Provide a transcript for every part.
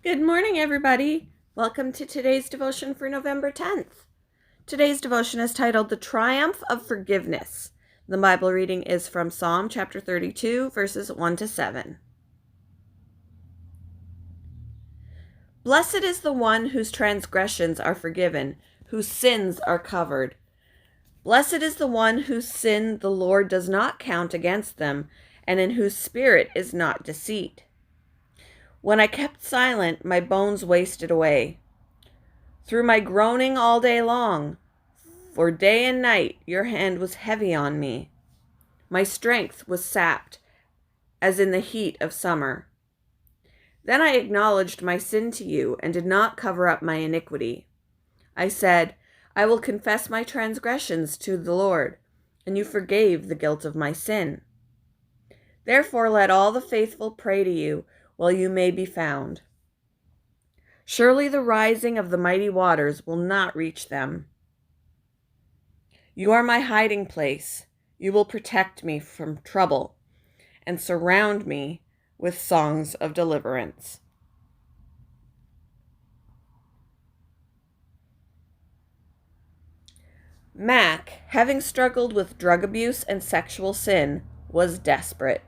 Good morning, everybody. Welcome to today's devotion for November 10th. Today's devotion is titled The Triumph of Forgiveness. The Bible reading is from Psalm chapter 32, verses 1 to 7. Blessed is the one whose transgressions are forgiven, whose sins are covered. Blessed is the one whose sin the Lord does not count against them, and in whose spirit is not deceit. When I kept silent, my bones wasted away through my groaning all day long. For day and night your hand was heavy on me. My strength was sapped, as in the heat of summer. Then I acknowledged my sin to you and did not cover up my iniquity. I said, I will confess my transgressions to the Lord, and you forgave the guilt of my sin. Therefore let all the faithful pray to you while you may be found. Surely the rising of the mighty waters will not reach them. You are my hiding place. You will protect me from trouble and surround me with songs of deliverance. Mac, having struggled with drug abuse and sexual sin, was desperate.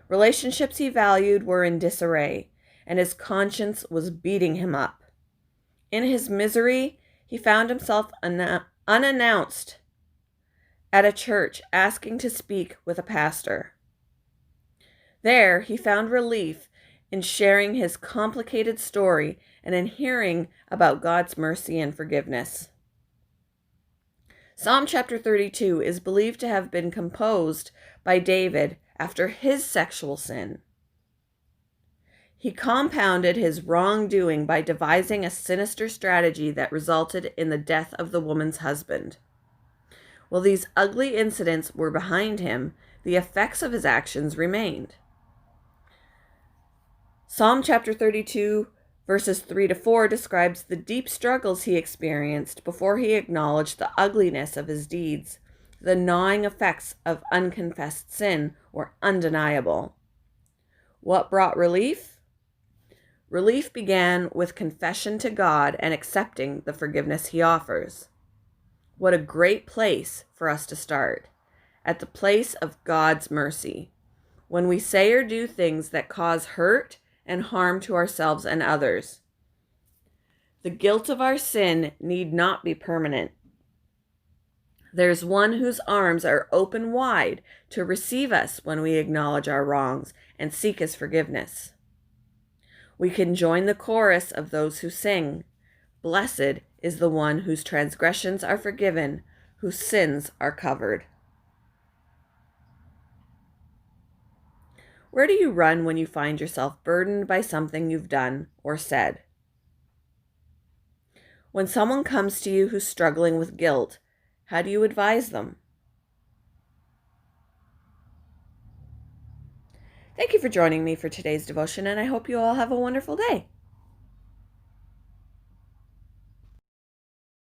Relationships he valued were in disarray, and his conscience was beating him up. In his misery, he found himself unannounced at a church asking to speak with a pastor. There, he found relief in sharing his complicated story and in hearing about God's mercy and forgiveness. Psalm chapter 32 is believed to have been composed by David after his sexual sin. He compounded his wrongdoing by devising a sinister strategy that resulted in the death of the woman's husband. While these ugly incidents were behind him, the effects of his actions remained. Psalm chapter 32, verses 3 to 4 describes the deep struggles he experienced before he acknowledged the ugliness of his deeds. The gnawing effects of unconfessed sin were undeniable. What brought relief? Relief began with confession to God and accepting the forgiveness he offers. What a great place for us to start, at the place of God's mercy, when we say or do things that cause hurt and harm to ourselves and others. The guilt of our sin need not be permanent. There's one whose arms are open wide to receive us when we acknowledge our wrongs and seek his forgiveness. We can join the chorus of those who sing, Blessed is the one whose transgressions are forgiven, whose sins are covered. Where do you run when you find yourself burdened by something you've done or said? When someone comes to you who's struggling with guilt, how do you advise them? Thank you for joining me for today's devotion, and I hope you all have a wonderful day.